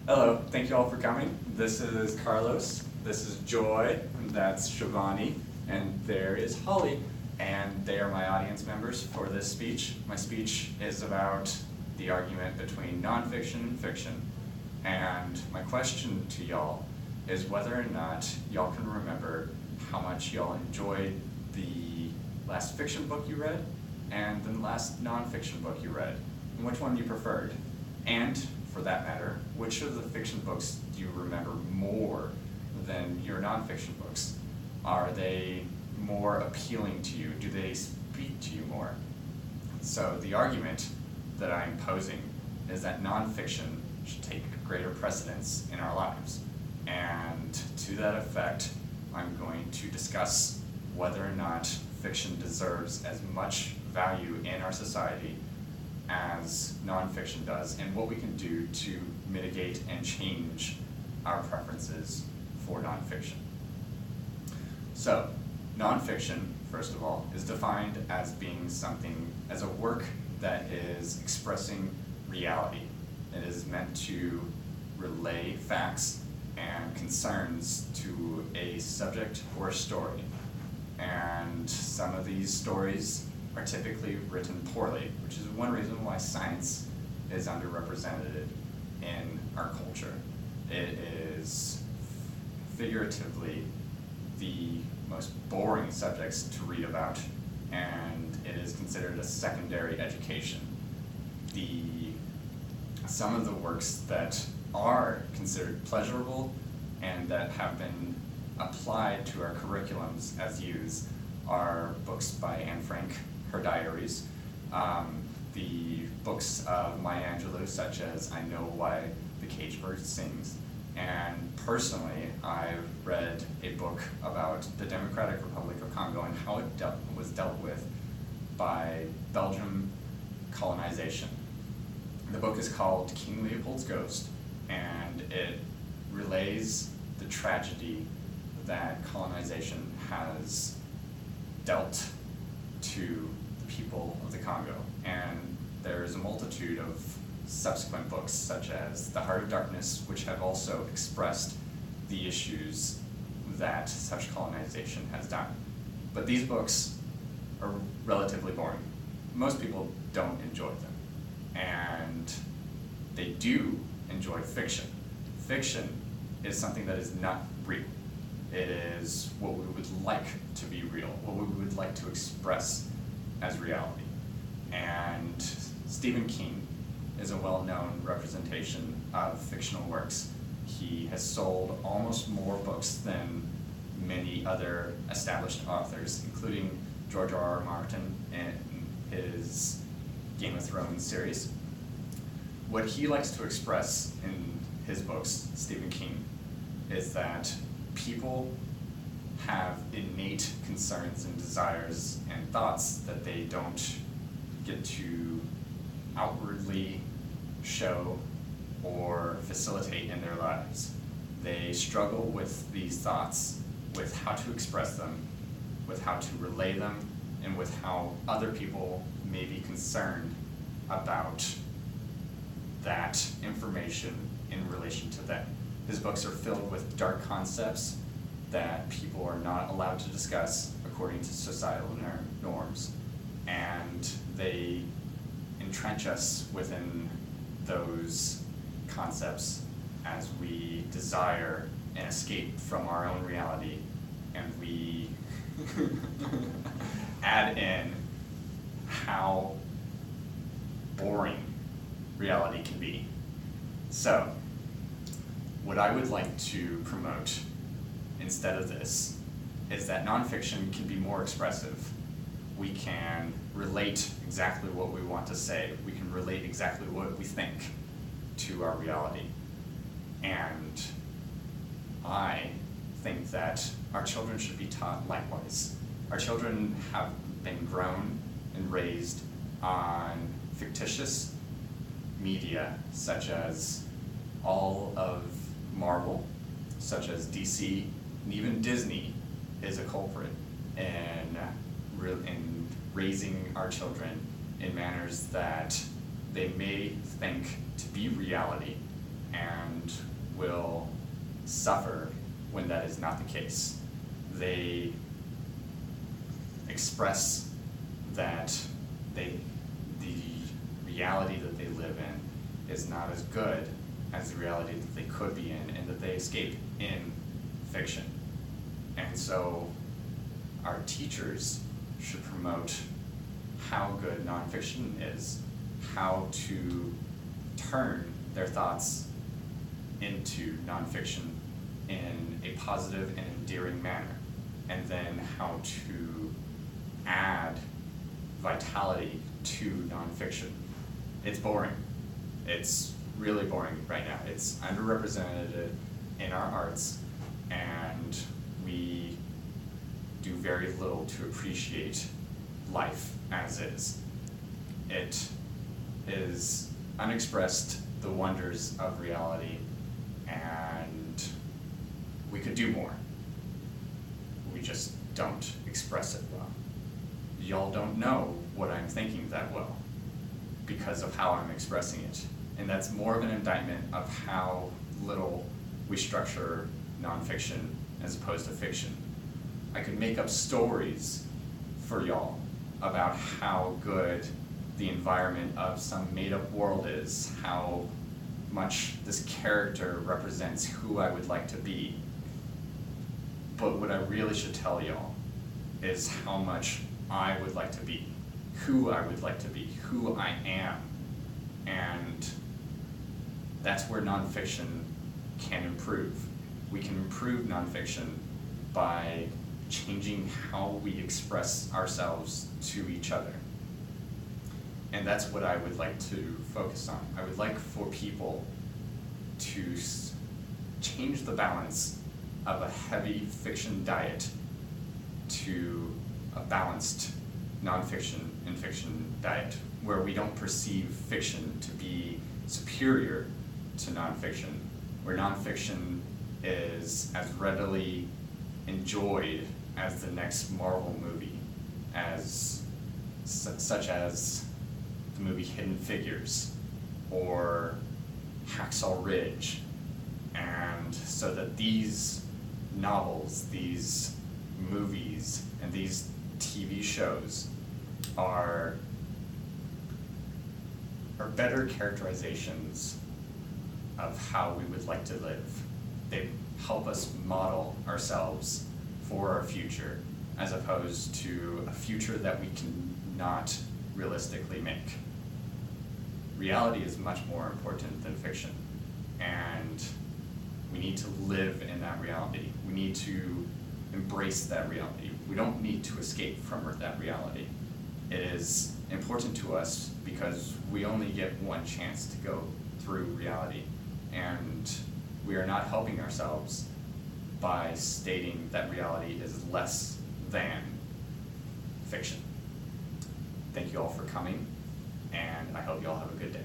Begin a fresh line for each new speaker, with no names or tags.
Hello, thank you all for coming. This is Carlos, this is Joy, and that's Shivani, and there is Holly, and they are my audience members for this speech. My speech is about the argument between nonfiction and fiction, and my question to y'all is whether or not y'all can remember how much y'all enjoyed the last fiction book you read and the last nonfiction book you read, and which one you preferred. And, for that matter, which of the fiction books do you remember more than your nonfiction books? Are they more appealing to you? Do they speak to you more? So the argument that I'm posing is that nonfiction should take greater precedence in our lives. And to that effect, I'm going to discuss whether or not fiction deserves as much value in our society as nonfiction does, and what we can do to mitigate and change our preferences for nonfiction. So, nonfiction, first of all, is defined as being something, as a work that is expressing reality. It is meant to relay facts and concerns to a subject or a story. And some of these stories are typically written poorly, which is one reason why science is underrepresented in our culture. It is figuratively the most boring subjects to read about, and it is considered a secondary education. Some of the works that are considered pleasurable and that have been applied to our curriculums as youths are books by Anne Frank, her diaries, the books of Maya Angelou, such as I Know Why the Caged Bird Sings. And personally, I've read a book about the Democratic Republic of Congo and how it was dealt with by Belgium colonization. The book is called King Leopold's Ghost, and it relays the tragedy that colonization has dealt to the people of the Congo. And there is a multitude of subsequent books, such as The Heart of Darkness, which have also expressed the issues that such colonization has done. But these books are relatively boring. Most people don't enjoy them. And they do enjoy fiction. Fiction is something that is not real. It is what we would like to be real, what we would like to express as reality. And Stephen King is a well-known representation of fictional works. He has sold almost more books than many other established authors, including George R.R. Martin in his Game of Thrones series. What he likes to express in his books, Stephen King, is that people have innate concerns and desires and thoughts that they don't get to outwardly show or facilitate in their lives. They struggle with these thoughts, with how to express them, with how to relay them, and with how other people may be concerned about that information in relation to them. His books are filled with dark concepts that people are not allowed to discuss according to societal norms, and they entrench us within those concepts as we desire an escape from our own reality, and we add in how boring reality can be. So, what I would like to promote instead of this is that nonfiction can be more expressive. We can relate exactly what we want to say. We can relate exactly what we think to our reality. And I think that our children should be taught likewise. Our children have been grown and raised on fictitious media, such as all of Marvel, such as DC, and even Disney is a culprit in raising our children in manners that they may think to be reality, and will suffer when that is not the case. They express that the reality that they live in is not as good as the reality that they could be in, and that they escape in fiction. And so our teachers should promote how good nonfiction is, how to turn their thoughts into nonfiction in a positive and endearing manner, and then how to add vitality to nonfiction. It's boring. It's really boring right now. It's underrepresented in our arts, and we do very little to appreciate life as is. It is unexpressed the wonders of reality, and we could do more. We just don't express it well. Y'all don't know what I'm thinking that well because of how I'm expressing it. And that's more of an indictment of how little we structure nonfiction as opposed to fiction. I could make up stories for y'all about how good the environment of some made-up world is, how much this character represents who I would like to be. But what I really should tell y'all is how much I would like to be, who I would like to be, who I am. And that's where nonfiction can improve. We can improve nonfiction by changing how we express ourselves to each other. And that's what I would like to focus on. I would like for people to change the balance of a heavy fiction diet to a balanced nonfiction and fiction diet, where we don't perceive fiction to be superior to nonfiction, where nonfiction is as readily enjoyed as the next Marvel movie, such as the movie Hidden Figures or Hacksaw Ridge. And so that these novels, these movies, and these TV shows are better characterizations of how we would like to live. They help us model ourselves for our future, as opposed to a future that we cannot realistically make. Reality is much more important than fiction, and we need to live in that reality. We need to embrace that reality. We don't need to escape from that reality. It is important to us because we only get one chance to go through reality, and we are not helping ourselves by stating that reality is less than fiction. Thank you all for coming, and I hope you all have a good day.